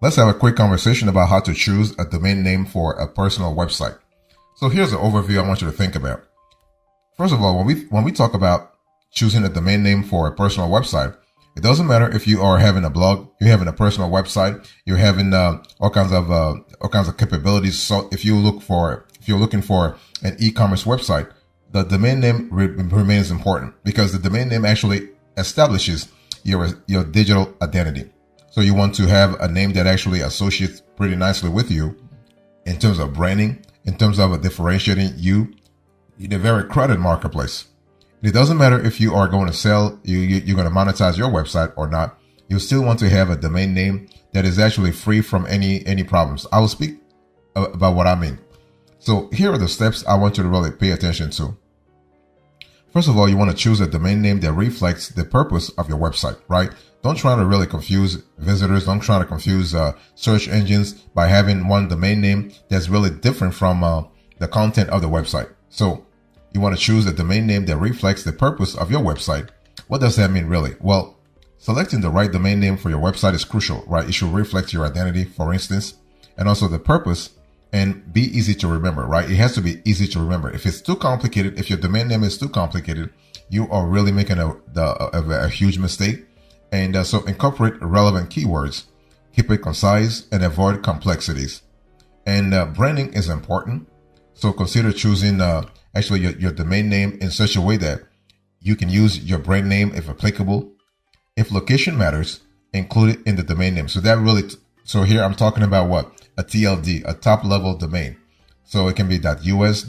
Let's have a quick conversation about how to choose a domain name for a personal website. So here's an overview I want you to think about. First of all, when we talk about choosing a domain name for a personal website, it doesn't matter if you are having a blog, you're having a personal website, you're having all kinds of capabilities. So if you're looking for an e-commerce website, the domain name remains important because the domain name actually establishes your digital identity. So you want to have a name that actually associates pretty nicely with you in terms of branding, in terms of differentiating you in a very crowded marketplace. It doesn't matter if you are going to sell, you're going to monetize your website or not. You still want to have a domain name that is actually free from any problems. I will speak about what I mean. So here are the steps I want you to really pay attention to. First of all, you want to choose a domain name that reflects the purpose of your website, right? Don't try to really confuse visitors. Don't try to confuse search engines by having one domain name that's really different from the content of the website. So you want to choose a domain name that reflects the purpose of your website. What does that mean really? Well, selecting the right domain name for your website is crucial, right? It should reflect your identity, for instance, and also the purpose, and be easy to remember, right? It has to be easy to remember. If it's too complicated, if your domain name is too complicated, you are really making a huge mistake. And so incorporate relevant keywords, keep it concise, and avoid complexities. And branding is important. So consider choosing actually your domain name in such a way that you can use your brand name if applicable. If location matters, include it in the domain name. So that really, so here I'm talking about what? A TLD, a top level domain. So it can be .us,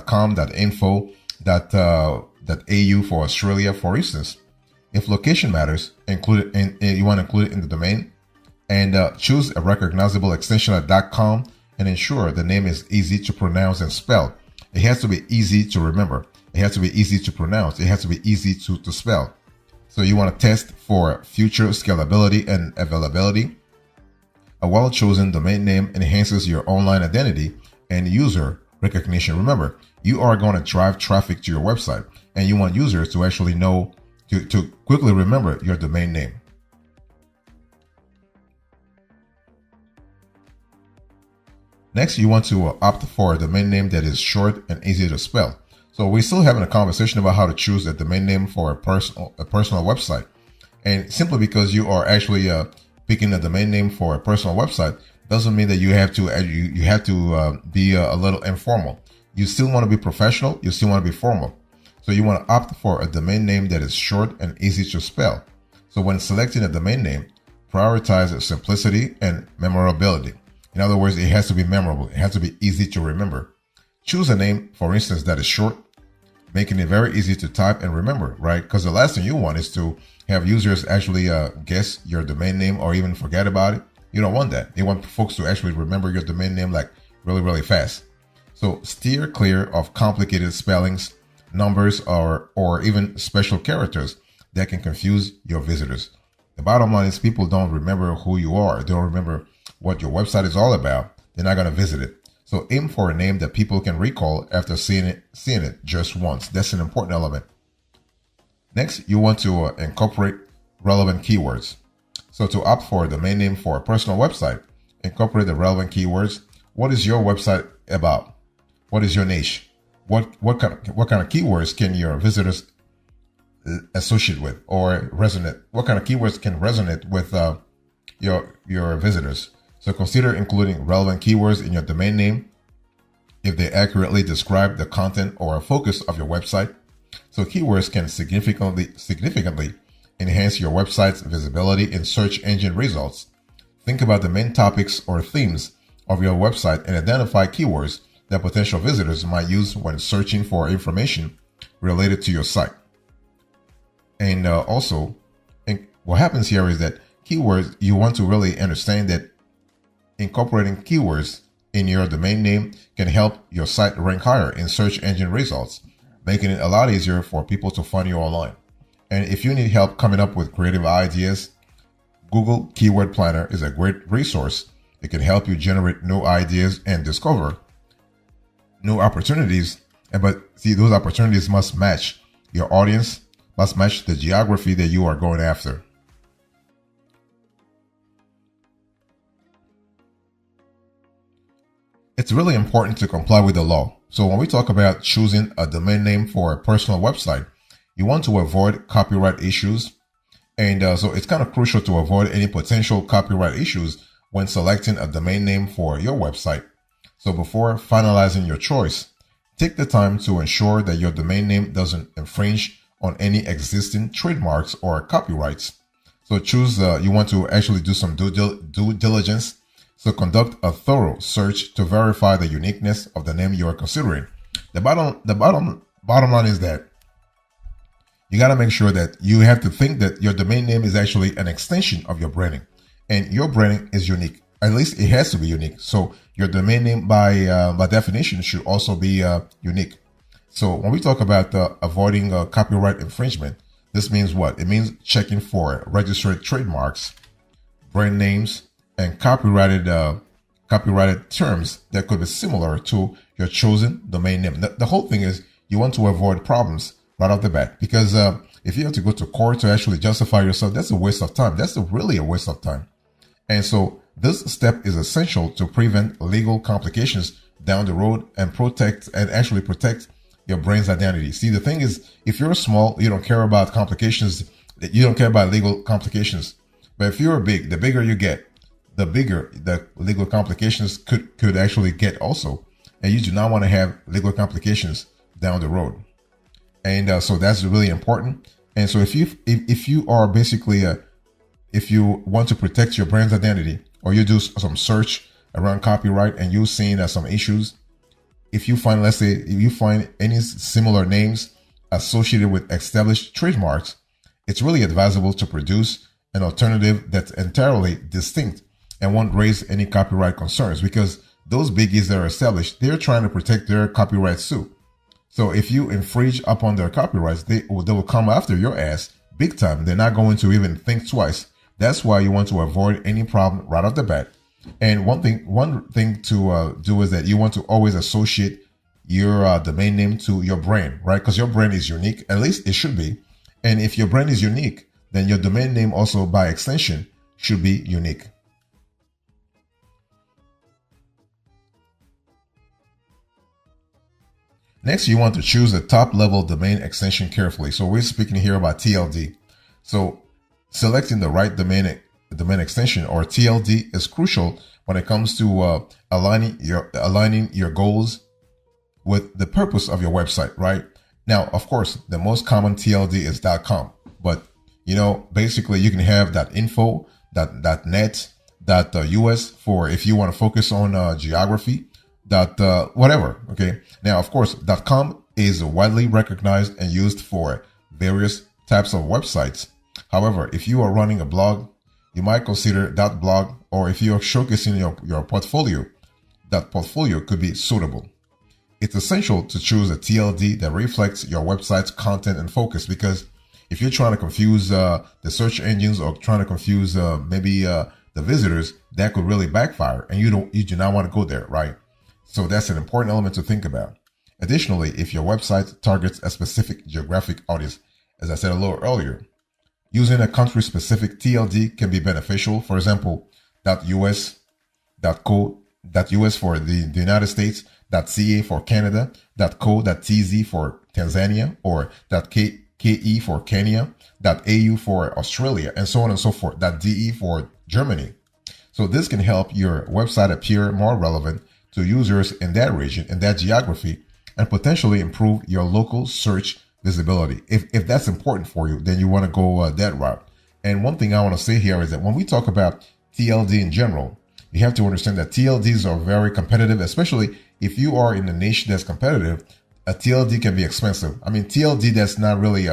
.com, .info, .au for Australia, for instance. If location matters, include it in, you want to include it in the domain, and choose a recognizable extension at .com and ensure the name is easy to pronounce and spell. It has to be easy to remember. It has to be easy to pronounce. It has to be easy to spell. So you want to test for future scalability and availability. A well-chosen domain name enhances your online identity and user recognition. Remember, you are going to drive traffic to your website, and you want users to actually know, to quickly remember your domain name. Next, you want to opt for a domain name that is short and easy to spell. So we're still having a conversation about how to choose a domain name for a personal website. And simply because you are actually picking a domain name for a personal website doesn't mean that you have to be a little informal. You still want to be professional. You still want to be formal. So you want to opt for a domain name that is short and easy to spell. So when selecting a domain name, prioritize simplicity and memorability. In other words, it has to be memorable. It has to be easy to remember. Choose a name, for instance, that is short, making it very easy to type and remember, right? Because the last thing you want is to have users actually guess your domain name or even forget about it. You don't want that. You want folks to actually remember your domain name like really, really fast. So steer clear of complicated spellings, numbers, or even special characters that can confuse your visitors. The bottom line is people don't remember who you are. They don't remember what your website is all about. They're not going to visit it. So aim for a name that people can recall after seeing it just once. That's an important element. Next, you want to incorporate relevant keywords. So to opt for a domain name for a personal website, incorporate the relevant keywords. What is your website about? What is your niche? What kind of keywords can your visitors associate with or resonate? What kind of keywords can resonate with your visitors? So consider including relevant keywords in your domain name if they accurately describe the content or focus of your website. So keywords can significantly enhance your website's visibility in search engine results. Think about the main topics or themes of your website and identify keywords that potential visitors might use when searching for information related to your site. And also, what happens here is that keywords, you want to really understand that incorporating keywords in your domain name can help your site rank higher in search engine results, making it a lot easier for people to find you online. And if you need help coming up with creative ideas, Google Keyword Planner is a great resource. It can help you generate new ideas and discover new opportunities. But see, those opportunities must match your audience, must match the geography that you are going after. it's really important to comply with the law. So when we talk about choosing a domain name for a personal website, you want to avoid copyright issues. And so it's kind of crucial to avoid any potential copyright issues when selecting a domain name for your website. So before finalizing your choice, take the time to ensure that your domain name doesn't infringe on any existing trademarks or copyrights. So you want to actually do some due diligence. So conduct a thorough search to verify the uniqueness of the name you are considering. The bottom line is that you got to make sure that you have to think that your domain name is actually an extension of your branding, and your branding is unique. At least it has to be unique. So your domain name by definition should also be unique. So when we talk about avoiding copyright infringement, this means what? It means checking for registered trademarks, brand names, and copyrighted terms that could be similar to your chosen domain name. The whole thing is you want to avoid problems right off the bat, because if you have to go to court to actually justify yourself, that's a waste of time. That's really a waste of time. And so this step is essential to prevent legal complications down the road and protect your brand's identity. See, the thing is, if you're small, you don't care about complications, you don't care about legal complications. But if you're big, the bigger you get, the bigger the legal complications could actually get also. And you do not want to have legal complications down the road. And so that's really important. And so if you are basically if you want to protect your brand's identity, or you do some search around copyright and you've seen some issues, if you find, let's say, if you find any similar names associated with established trademarks, it's really advisable to produce an alternative that's entirely distinct and won't raise any copyright concerns, because those biggies that are established, they're trying to protect their copyrights too. So if you infringe upon their copyrights, they will come after your ass big time. They're not going to even think twice. That's why you want to avoid any problem right off the bat. And one thing to do is that you want to always associate your domain name to your brand, right? Because your brand is unique, at least it should be. And if your brand is unique, then your domain name also by extension should be unique. Next, you want to choose a top level domain extension carefully. So we're speaking here about TLD. So selecting the right domain extension, or TLD, is crucial when it comes to aligning your goals with the purpose of your website, right? Now, of course, the most common TLD is .com, but basically you can have .info, .net, .us for if you want to focus on geography, whatever. Okay. Now, of course, .com is widely recognized and used for various types of websites. However, if you are running a blog, you might consider .blog, or if you are showcasing your portfolio, .portfolio could be suitable. It's essential to choose a TLD that reflects your website's content and focus, because if you're trying to confuse the search engines, or trying to confuse maybe the visitors, that could really backfire, and you do not want to go there, right? So that's an important element to think about. Additionally, if your website targets a specific geographic audience, as I said a little earlier, using a country-specific TLD can be beneficial. For example, .us, .co, .us for the United States, .ca for Canada, .co.tz for Tanzania, or .ke for Kenya, .au for Australia, and so on and so forth, .de for Germany. So this can help your website appear more relevant to users in that region, in that geography, and potentially improve your local search visibility. If that's important for you, then you want to go that route. And one thing I want to say here is that when we talk about TLD in general, you have to understand that TLDs are very competitive, especially if you are in a niche that's competitive. A TLD can be expensive. I mean, TLD that's not really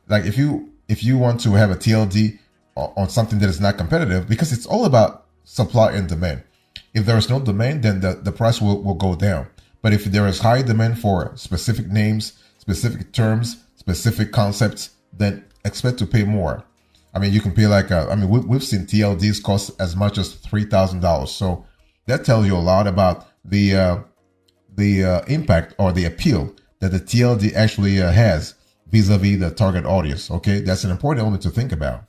like if you want to have a TLD on something that is not competitive, because it's all about supply and demand. If there is no demand, then the price will go down. But if there is high demand for specific names, specific terms, specific concepts, then expect to pay more. I mean, you can pay we've seen TLDs cost as much as $3,000. So that tells you a lot about the impact or the appeal that the TLD actually has vis-a-vis the target audience. Okay, that's an important element to think about.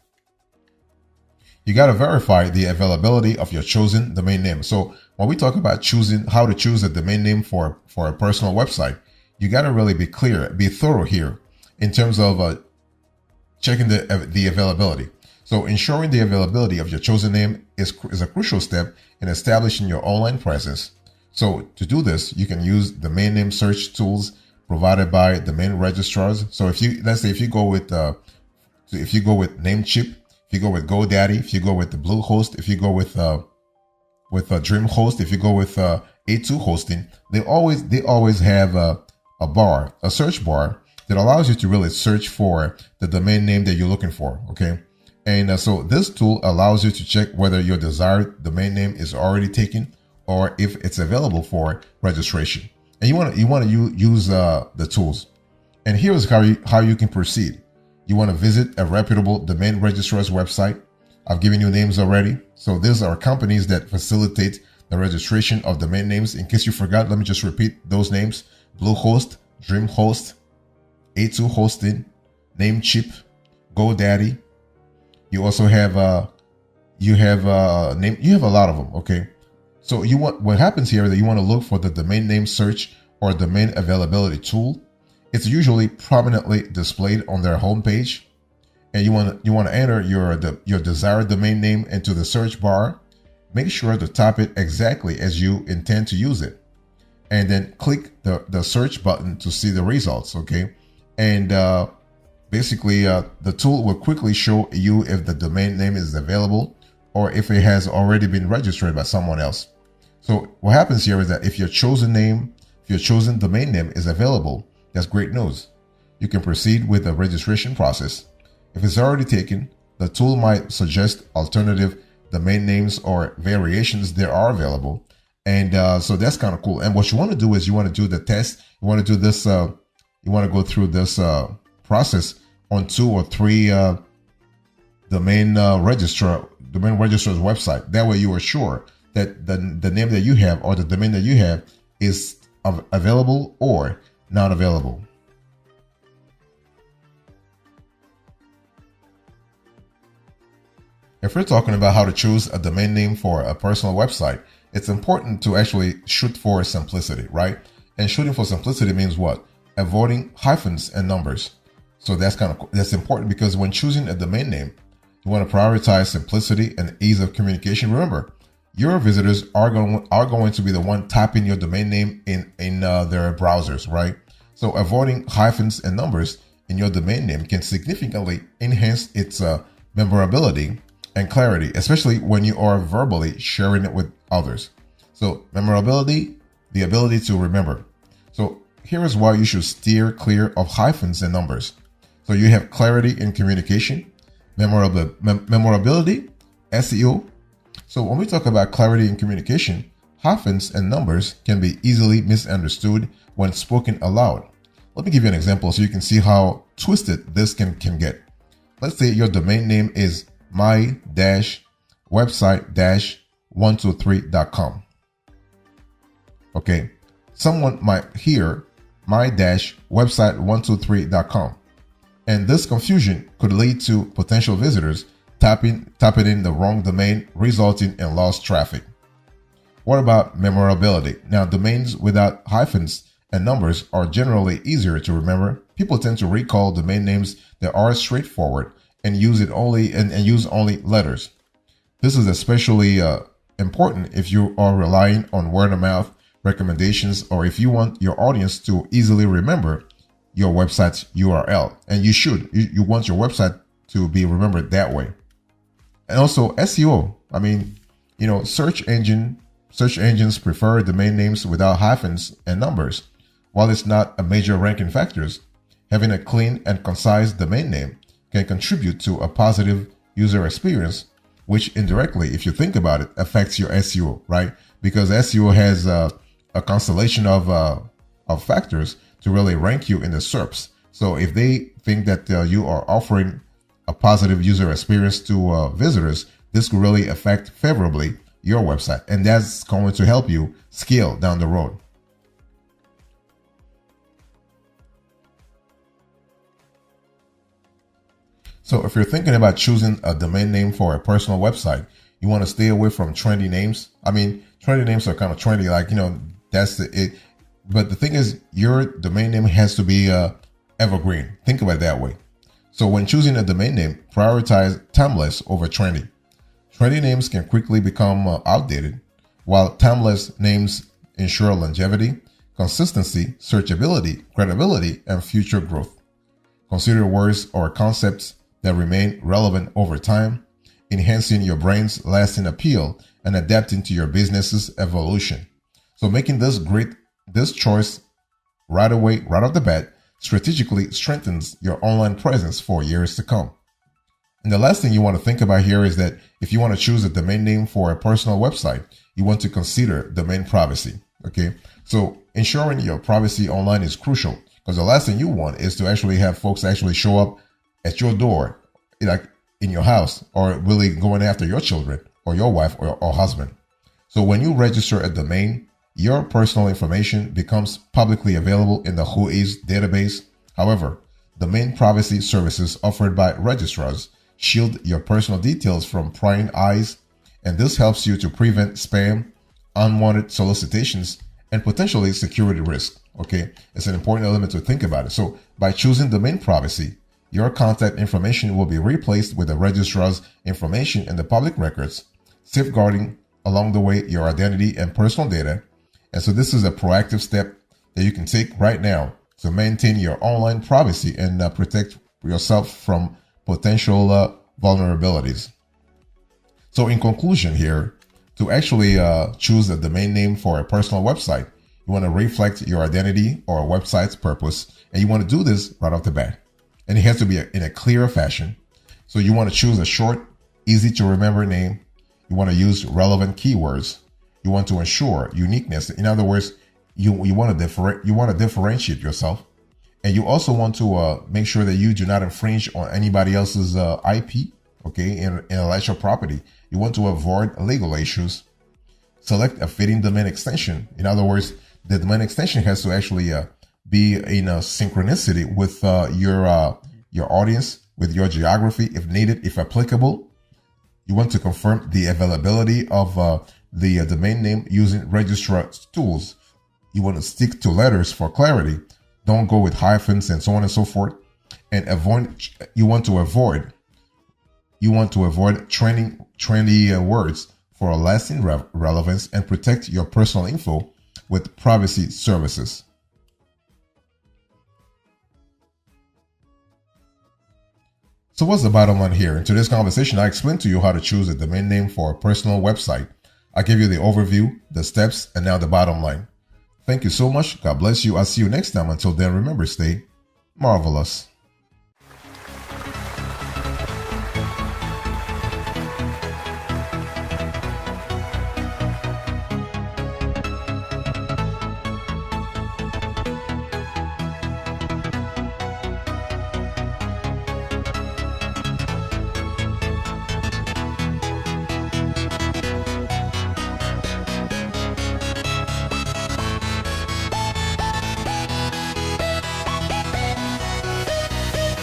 you got to verify the availability of your chosen domain name. So when we talk about choosing how to choose a domain name for a personal website, you got to really be clear, be thorough here in terms of checking the availability. So ensuring the availability of your chosen name is a crucial step in establishing your online presence. So to do this, you can use domain name search tools provided by domain registrars. So let's say if you go with Namecheap, if you go with GoDaddy, if you go with the Bluehost, if you go with DreamHost, if you go with A2 hosting, they always have a search bar that allows you to really search for the domain name that you're looking for. Okay. And so this tool allows you to check whether your desired domain name is already taken or if it's available for registration. And you want to use the tools. And here's how you can proceed. You want to visit a reputable domain registrar's website. I've given you names already. So these are companies that facilitate the registration of domain names. In case you forgot, let me just repeat those names: Bluehost, DreamHost, A2 Hosting, Namecheap, GoDaddy. You also have you have a lot of them. Okay, so what happens here is that you want to look for the domain name search or domain availability tool. It's usually prominently displayed on their homepage, and you want to enter your desired domain name into the search bar. Make sure to type it exactly as you intend to use it, and then click the search button to see the results. Okay, and basically the tool will quickly show you if the domain name is available or if it has already been registered by someone else. So what happens here is that if your chosen domain name is available, that's great news. You can proceed with the registration process. If it's already taken, the tool might suggest alternative domain names or variations that are available. And so that's kind of cool. And what you want to do is you want to do the test. You want to do this. You want to go through this process on 2 or 3 domain registrar's website. That way you are sure that the name that you have or the domain that you have is available or not available. If we're talking about how to choose a domain name for a personal website, it's important to actually shoot for simplicity, right? And shooting for simplicity means what? Avoiding hyphens and numbers. So that's important because when choosing a domain name, you want to prioritize simplicity and ease of communication. Remember, your visitors are going to be the one typing your domain name in their browsers, right? So avoiding hyphens and numbers in your domain name can significantly enhance its memorability and clarity, especially when you are verbally sharing it with others. So memorability, the ability to remember. So here is why you should steer clear of hyphens and numbers. So you have clarity in communication, memorability, SEO. So when we talk about clarity in communication, hyphens and numbers can be easily misunderstood when spoken aloud. Let me give you an example so you can see how twisted this can get. Let's say your domain name is my-website-123.com. Okay, someone might hear my-website123.com. And this confusion could lead to potential visitors typing in the wrong domain, resulting in lost traffic. What about memorability? Now, domains without hyphens and numbers are generally easier to remember. People tend to recall domain names that are straightforward and use only letters. This is especially important if you are relying on word of mouth recommendations or if you want your audience to easily remember your website's URL. And you want your website to be remembered that way. And also SEO. I mean, search engines prefer domain names without hyphens and numbers. While it's not a major ranking factor, having a clean and concise domain name can contribute to a positive user experience, which indirectly, if you think about it, affects your SEO, right? Because SEO has a constellation of factors to really rank you in the SERPs. So if they think that you are offering a positive user experience to visitors, this could really affect favorably your website, and that's going to help you scale down the road. So if you're thinking about choosing a domain name for a personal website, you want to stay away from trendy names. I mean, trendy names are kind of trendy, like, that's it. But the thing is, your domain name has to be evergreen. Think about it that way. So when choosing a domain name, prioritize timeless over trendy. Trendy names can quickly become outdated, while timeless names ensure longevity, consistency, searchability, credibility, and future growth. Consider words or concepts that remain relevant over time, enhancing your brand's lasting appeal and adapting to your business's evolution. So making this choice right away, right off the bat, strategically strengthens your online presence for years to come. And the last thing you want to think about here is that if you want to choose a domain name for a personal website, you want to consider domain privacy. Okay. So ensuring your privacy online is crucial, because the last thing you want is to actually have folks actually show up at your door, like in your house, or really going after your children or your wife or husband. So when you register a domain, your personal information becomes publicly available in the Whois database. However, domain privacy services offered by registrars shield your personal details from prying eyes, and this helps you to prevent spam, unwanted solicitations, and potentially security risk. Okay, it's an important element to think about it. So by choosing domain privacy, your contact information will be replaced with the registrar's information in the public records, safeguarding along the way your identity and personal data. And so this is a proactive step that you can take right now to maintain your online privacy and protect yourself from potential vulnerabilities. So in conclusion here, to actually choose a domain name for a personal website, you want to reflect your identity or a website's purpose, and you want to do this right off the bat. And it has to be in a clear fashion. So you want to choose a short, easy to remember name. You want to use relevant keywords. You want to ensure uniqueness. In other words, you want to differentiate yourself, and you also want to make sure that you do not infringe on anybody else's IP, okay, intellectual property. You want to avoid legal issues. Select a fitting domain extension. In other words, the domain extension has to actually be in a synchronicity with your audience, with your geography, if needed, if applicable. You want to confirm the availability of the domain name using registrar tools. You want to stick to letters for clarity. Don't go with hyphens and so on and so forth. And you want to avoid trendy words for a lasting relevance, and protect your personal info with privacy services. So what's the bottom line here? In today's conversation, I explained to you how to choose a domain name for a personal website. I gave you the overview, the steps, and now the bottom line. Thank you so much. God bless you. I'll see you next time. Until then, remember, stay marvelous.